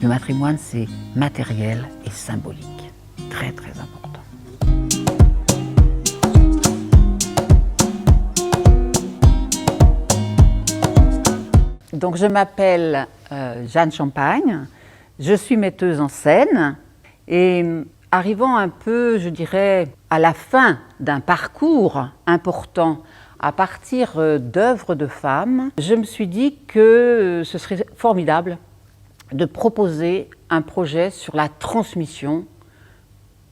Le matrimoine, c'est matériel et symbolique. Très, très important. Donc, je m'appelle Jeanne Champagne, je suis metteuse en scène et arrivant un peu, je dirais, à la fin d'un parcours important à partir d'œuvres de femmes, je me suis dit que ce serait formidable de proposer un projet sur la transmission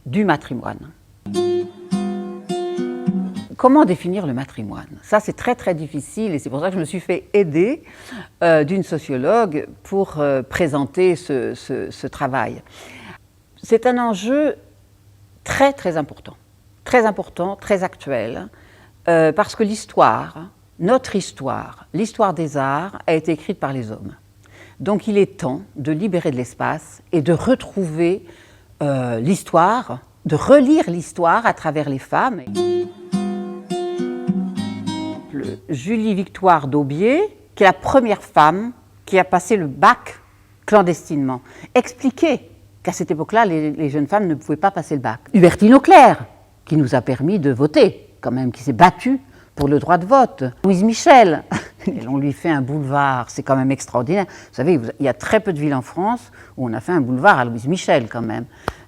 du matrimoine. Comment définir le matrimoine? Ça, c'est très très difficile et c'est pour ça que je me suis fait aider d'une sociologue pour présenter ce travail. C'est un enjeu très très important, très actuel, parce que l'histoire, notre histoire, l'histoire des arts a été écrite par les hommes. Donc il est temps de libérer de l'espace et de retrouver l'histoire, de relire l'histoire à travers les femmes. Julie Victoire d'Aubier, qui est la première femme qui a passé le bac clandestinement, expliquait qu'à cette époque-là, les jeunes femmes ne pouvaient pas passer le bac. Hubertine Auclair, qui nous a permis de voter, quand même, qui s'est battue pour le droit de vote. Louise Michel, on lui fait un boulevard, c'est quand même extraordinaire. Vous savez, il y a très peu de villes en France où on a fait un boulevard à Louise Michel, quand même.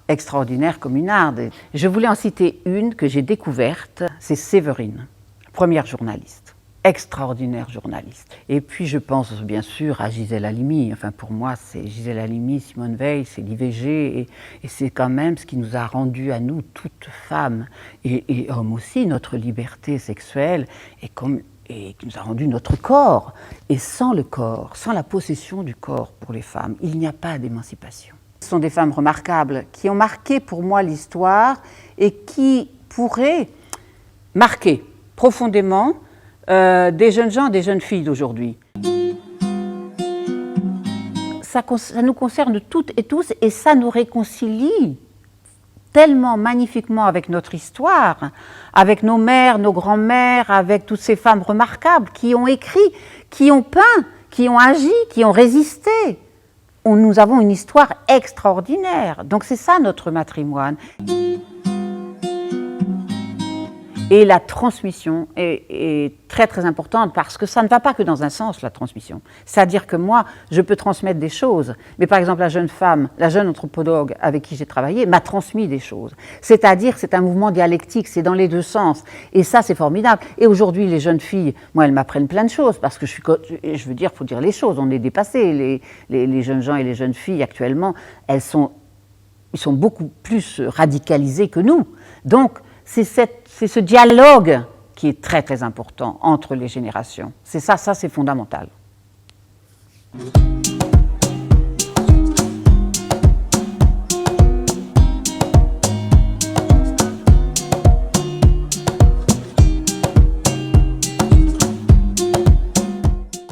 Extraordinaire comme une arde. Je voulais en citer une que j'ai découverte, c'est Séverine, première journaliste. Extraordinaire journaliste. Et puis je pense bien sûr à Gisèle Halimi. Enfin pour moi c'est Gisèle Halimi, Simone Veil, c'est l'IVG et c'est quand même ce qui nous a rendu à nous, toutes femmes et hommes aussi, notre liberté sexuelle et qui nous a rendu notre corps. Et sans le corps, sans la possession du corps pour les femmes, il n'y a pas d'émancipation. Ce sont des femmes remarquables qui ont marqué pour moi l'histoire et qui pourraient marquer profondément des jeunes gens, des jeunes filles d'aujourd'hui. Ça nous concerne toutes et tous et ça nous réconcilie tellement magnifiquement avec notre histoire, avec nos mères, nos grands-mères, avec toutes ces femmes remarquables qui ont écrit, qui ont peint, qui ont agi, qui ont résisté. Nous avons une histoire extraordinaire. Donc c'est ça notre matrimoine. Et la transmission est très très importante parce que ça ne va pas que dans un sens, la transmission. C'est-à-dire que moi, je peux transmettre des choses, mais par exemple la jeune femme, la jeune anthropologue avec qui j'ai travaillé m'a transmis des choses. C'est-à-dire c'est un mouvement dialectique, c'est dans les deux sens. Et ça, c'est formidable. Et aujourd'hui, les jeunes filles, moi, elles m'apprennent plein de choses parce que je veux dire, il faut dire les choses, on est dépassés. Les jeunes gens et les jeunes filles actuellement, ils sont beaucoup plus radicalisés que nous. Donc, c'est ce dialogue qui est très très important entre les générations. C'est ça c'est fondamental.